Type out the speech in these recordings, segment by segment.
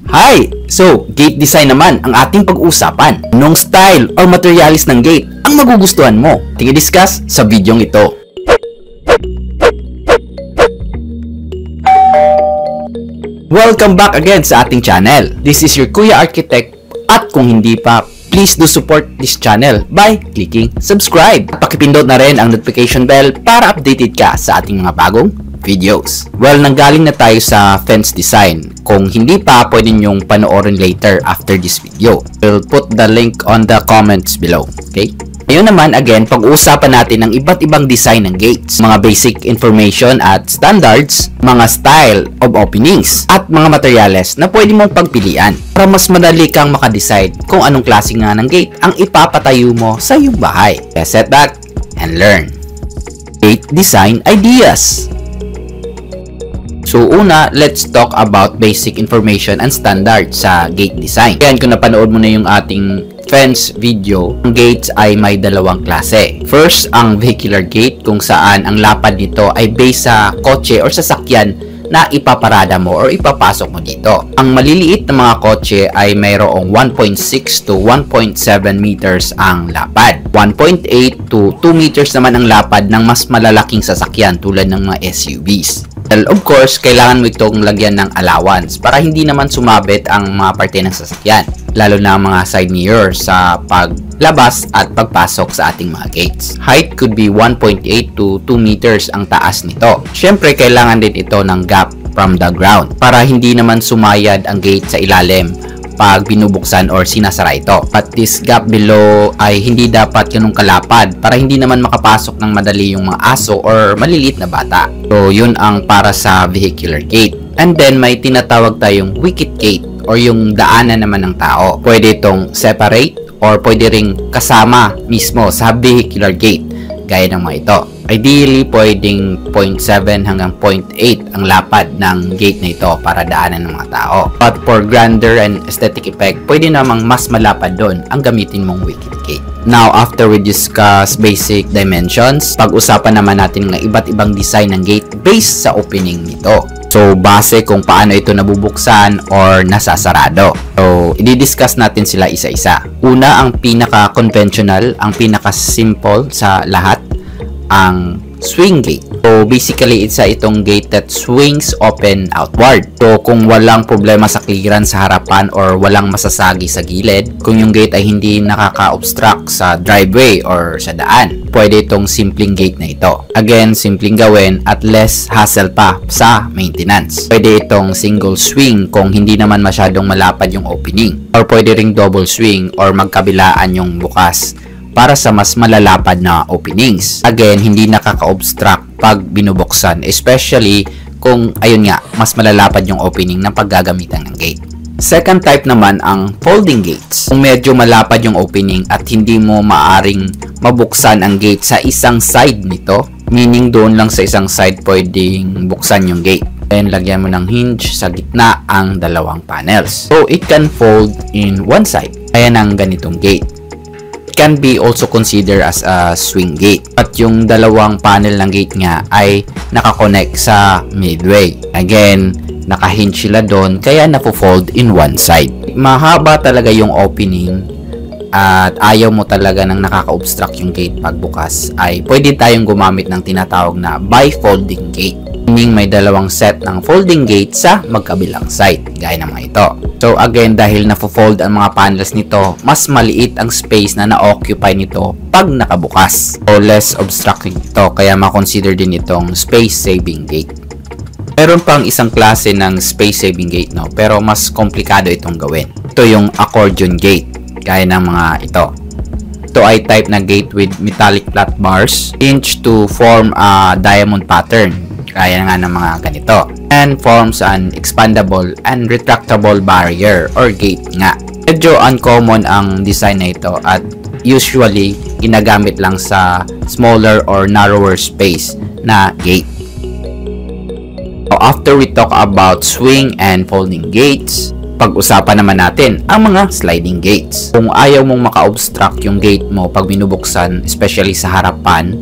Hi! So, gate design naman ang ating pag-uusapan. Anong style or materialis ng gate ang magugustuhan mo? Tingin-discuss sa videong ito. Welcome back again sa ating channel. This is your Kuya Architect at kung hindi pa, please do support this channel by clicking subscribe. Pakipindot na rin ang notification bell para updated ka sa ating mga bagong videos. Well, nanggaling na tayo sa fence design. Kung hindi pa, pwede nyong panoorin later after this video. We'll put the link on the comments below. Okay? Ngayon naman, again, pag-uusapan natin ang iba't ibang design ng gates, mga basic information at standards, mga style of openings, at mga materyales na pwede mong pagpilian para mas madali kang makadecide kung anong klase nga ng gate ang ipapatayo mo sa iyong bahay. Kaya set back and learn. Gate design ideas. So una, let's talk about basic information and standards sa gate design. Yan, kung napanood mo na yung ating fence video, ang gates ay may dalawang klase. First, ang vehicular gate kung saan ang lapad nito ay based sa kotse or sasakyan na ipaparada mo or ipapasok mo dito. Ang maliliit na mga kotse ay mayroong 1.6 to 1.7 meters ang lapad. 1.8 to 2 meters naman ang lapad ng mas malalaking sasakyan tulad ng mga SUVs. Well, of course, kailangan mo itong lagyan ng allowance para hindi naman sumabit ang mga parte ng sasakyan, lalo na mga side mirrors sa paglabas at pagpasok sa ating mga gates. Height could be 1.8 to 2 meters ang taas nito. Siyempre, kailangan din ito ng gap from the ground para hindi naman sumayad ang gate sa ilalim pag binubuksan or sinasara ito. But this gap below ay hindi dapat ganun kalapad para hindi naman makapasok ng madali yung mga aso or maliliit na bata. So, yun ang para sa vehicular gate. And then, may tinatawag tayong wicket gate or yung daanan naman ng tao. Pwede itong separate or pwede ring kasama mismo sa vehicular gate gaya ng mga ito. Ideally, pwedeng 0.7 hanggang 0.8 ang lapad ng gate na ito para daanan ng mga tao. But for grander and aesthetic effect, pwede namang mas malapad doon ang gamitin mong wicket gate. Now, after we discuss basic dimensions, pag-usapan naman natin ng iba't ibang design ng gate based sa opening nito. So, base kung paano ito nabubuksan or nasasarado. So, i-discuss natin sila isa-isa. Una, ang pinaka-conventional, ang pinaka-simple sa lahat, ang swing gate. So, basically, itong gate that swings open outward. So, kung walang problema sa clearance sa harapan or walang masasagi sa gilid, kung yung gate ay hindi nakaka-obstruct sa driveway or sa daan, pwede itong simpleng gate na ito. Again, simpleng gawin at less hassle pa sa maintenance. Pwede itong single swing kung hindi naman masyadong malapad yung opening. Or pwede ring double swing or magkabilaan yung bukas para sa mas malalapad na openings. Again, hindi nakaka-obstruct pag binubuksan, especially kung, ayun nga, mas malalapad yung opening ng paggagamitan ng gate. Second type naman ang folding gates. Kung medyo malapad yung opening at hindi mo maaring mabuksan ang gate sa isang side nito, meaning doon lang sa isang side pwedeng buksan yung gate. Then, lagyan mo ng hinge sa gitna ang dalawang panels. So, it can fold in one side. Ayan ang ganitong gate. Can be also considered as a swing gate. At yung dalawang panel ng gate nga ay nakakonect sa midway. Again, nakahinge sila doon kaya napo-fold in one side. Mahaba talaga yung opening at ayaw mo talaga ng nakaka-obstruct yung gate pagbukas, ay pwede tayong gumamit ng tinatawag na bifolding gate. Meaning may dalawang set ng folding gate sa magkabilang side, gaya ng mga ito. So again, dahil na-fold ang mga panels nito, mas maliit ang space na na-occupy nito pag nakabukas. So less obstructing ito, kaya makonsider din itong space-saving gate. Meron pang isang klase ng space-saving gate, no? Pero mas komplikado itong gawin. Ito yung accordion gate, gaya ng mga ito. Ito ay type na gate with metallic flat bars hinged to form a diamond pattern. Kaya nga ng mga ganito. And forms an expandable and retractable barrier or gate nga. Medyo uncommon ang design na ito at usually ginagamit lang sa smaller or narrower space na gate. So, after we talk about swing and folding gates, pag-usapan naman natin ang mga sliding gates. Kung ayaw mong maka-obstruct yung gate mo pag binubuksan, especially sa harapan,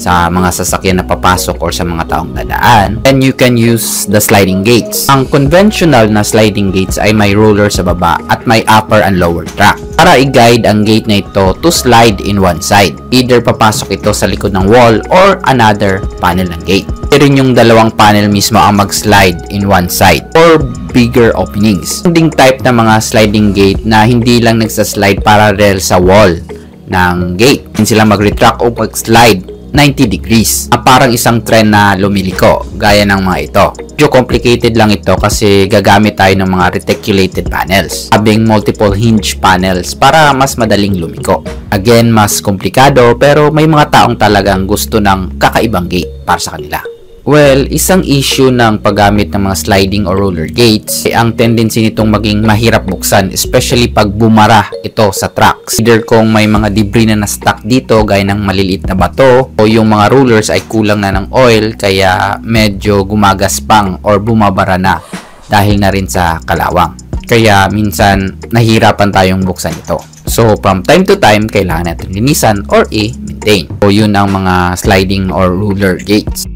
sa mga sasakyan na papasok or sa mga taong dadaan. And you can use the sliding gates. Ang conventional na sliding gates ay may roller sa baba at may upper and lower track para i-guide ang gate na ito to slide in one side. Either papasok ito sa likod ng wall or another panel ng gate. Pero yung dalawang panel mismo ang mag-slide in one side or bigger openings. Ding type ng mga sliding gate na hindi lang nagsaslide parallel sa wall ng gate. Hindi sila mag-retract o mag-slide 90 degrees. Parang isang tren na lumiliko, gaya ng mga ito. Medyo complicated lang ito kasi gagamit tayo ng mga reticulated panels, having multiple hinge panels para mas madaling lumiko. Again, mas komplikado pero may mga taong talagang gusto ng kakaibang gate para sa kanila. Well, isang issue ng paggamit ng mga sliding or roller gates ay ang tendency nitong maging mahirap buksan, especially pag bumara ito sa tracks. Either kung may mga debris na na-stuck dito gaya ng maliliit na bato o yung mga rollers ay kulang na ng oil kaya medyo gumagaspang or bumabara na dahil na rin sa kalawang. Kaya minsan nahihirapan tayong buksan ito. So from time to time, kailangan natin linisan or i-maintain. So yun ang mga sliding or roller gates.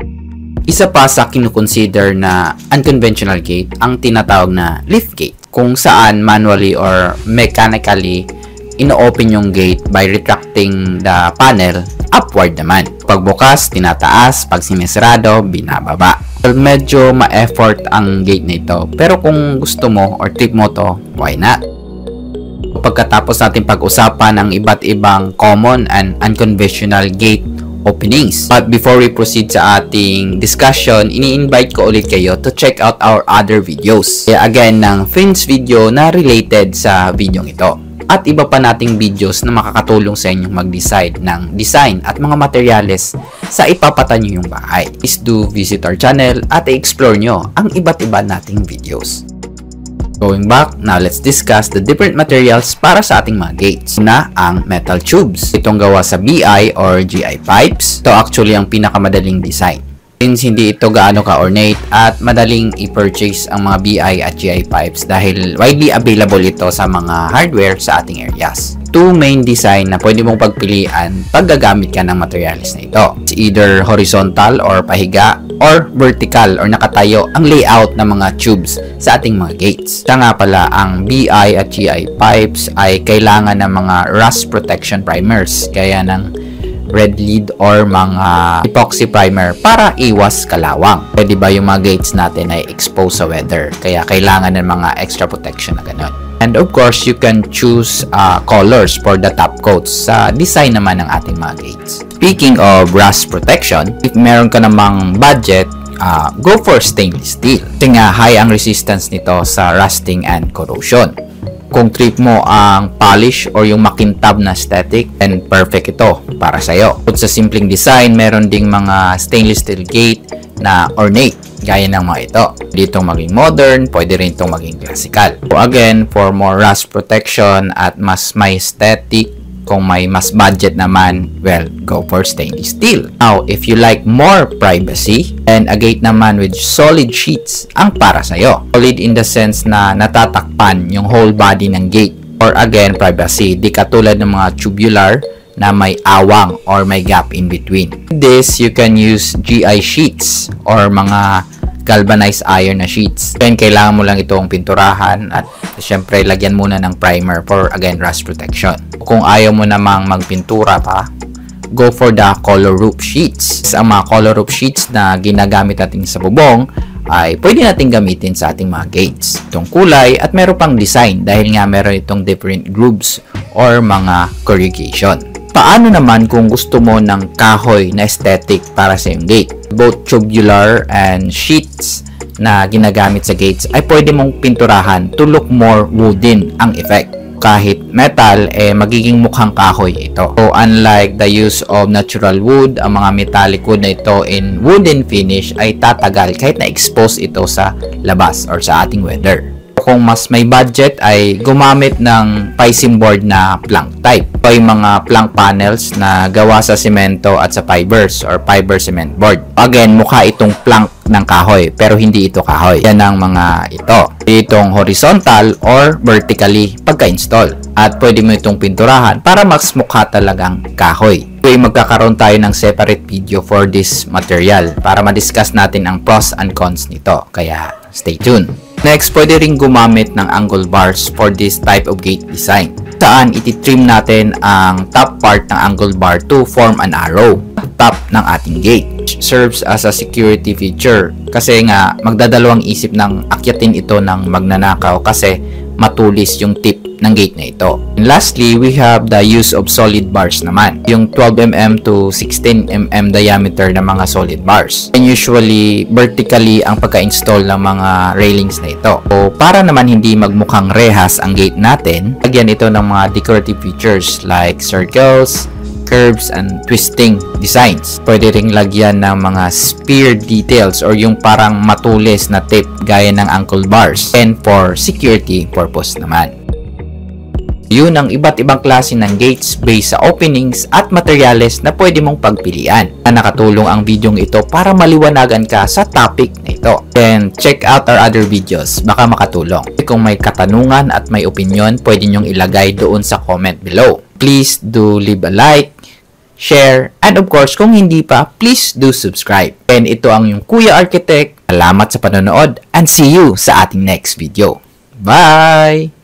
Isa pa sa kinukonsider na unconventional gate ang tinatawag na lift gate, kung saan manually or mechanically ino-open yung gate by retracting the panel upward naman. Pagbukas, tinataas, pag sinisarado, binababa. Well, medyo ma-effort ang gate na ito, pero kung gusto mo or trip mo to, why not? Pagkatapos natin pag-usapan ang iba't ibang common and unconventional gate openings. But before we proceed sa ating discussion, ini-invite ko ulit kayo to check out our other videos. Kaya again, ng Fins video na related sa video ito. At iba pa nating videos na makakatulong sa inyong mag-decide ng design at mga materyales sa ipapatayo yung bahay. Please do visit our channel at i-explore nyo ang iba't iba nating videos. Going back, now let's discuss the different materials para sa ating mga gates. Una, ang metal tubes. Itong gawa sa BI or GI pipes. Ito actually ang pinakamadaling design. Since hindi ito gaano ka-ornate at madaling i-purchase ang mga BI at GI pipes dahil widely available ito sa mga hardware sa ating areas. Two main design na pwede mong pagpilian pag gagamit ka ng materials na ito. It's either horizontal or pahiga or vertical or nakatayo ang layout ng mga tubes sa ating mga gates. Kaya nga pala, ang BI at GI pipes ay kailangan ng mga rust protection primers gaya ng red lead or mga epoxy primer para iwas kalawang. Pwede ba yung mga gates natin ay exposed sa weather, kaya kailangan ng mga extra protection na ganun. And of course, you can choose colors for the top coats sa design naman ng ating mga gates. Speaking of rust protection, if meron ka namang budget, go for stainless steel. Kasi nga high ang resistance nito sa rusting and corrosion. Kung trip mo ang polish or yung makintab na aesthetic, then perfect ito para sa'yo. At sa simpleng design, meron ding mga stainless steel gate na ornate, gaya ng mga ito. Dito maging modern, pwede rin itong maging classical. So again, for more rust protection at mas may aesthetic, kung may mas budget naman, well, go for stainless steel. Now, if you like more privacy, and a gate naman with solid sheets ang para sa'yo. Solid in the sense na natatakpan yung whole body ng gate. Or again, privacy. Di katulad ng mga tubular na may awang or may gap in between. This, you can use GI sheets or mga galvanized iron na sheets. Then, kailangan mo lang itong pinturahan at syempre, lagyan muna ng primer for, again, rust protection. Kung ayaw mo namang magpintura pa, go for the color roof sheets. Ang mga color roof sheets na ginagamit natin sa bubong ay pwede natin gamitin sa ating mga gates. Itong kulay at meron pang design dahil nga meron itong different grooves or mga corrugation. Paano naman kung gusto mo ng kahoy na aesthetic para sa iyong gate? Both tubular and sheets na ginagamit sa gates ay pwede mong pinturahan to look more wooden ang effect. Kahit metal, magiging mukhang kahoy ito. So, unlike the use of natural wood, ang mga metallic wood na ito in wooden finish ay tatagal kahit na-expose ito sa labas or sa ating weather. Kung mas may budget ay gumamit ng pisum board na plank type. Ito ay mga plank panels na gawa sa semento at sa fibers or fiber cement board. Again, mukha itong plank ng kahoy pero hindi ito kahoy. Yan ang mga ito. Itong horizontal or vertically pagka-install. At pwede mo itong pinturahan para mas mukha talagang kahoy. ay magkakaroon tayo ng separate video for this material para ma-discuss natin ang pros and cons nito. Kaya stay tuned. Next, pwede rin gumamit ng angle bars for this type of gate design. Saan ititrim natin ang top part ng angle bar to form an arrow top ng ating gate. Serves as a security feature kasi nga magdadalawang isip ng akyatin ito ng magnanakaw kasi matulis yung tip ng gate na ito. And lastly, we have the use of solid bars naman. Yung 12mm to 16mm diameter na mga solid bars. And usually, vertically ang pagka-install ng mga railings na ito. So, para naman hindi magmukhang rehas ang gate natin, lagyan ito ng mga decorative features like circles, curves, and twisting designs. Pwede ring lagyan ng mga spear details or yung parang matulis na tape gaya ng ankle bars. And for security purpose naman. Yun ang iba't ibang klase ng gates based sa openings at materyales na pwede mong pagpilian. Nakatulong ang videong ito para maliwanagan ka sa topic na ito. Then, check out our other videos. Baka makatulong. Kung may katanungan at may opinion, pwede nyong ilagay doon sa comment below. Please do leave a like, share, and of course, kung hindi pa, please do subscribe. And ito ang yung Kuya Architect. Salamat sa panonood and see you sa ating next video. Bye!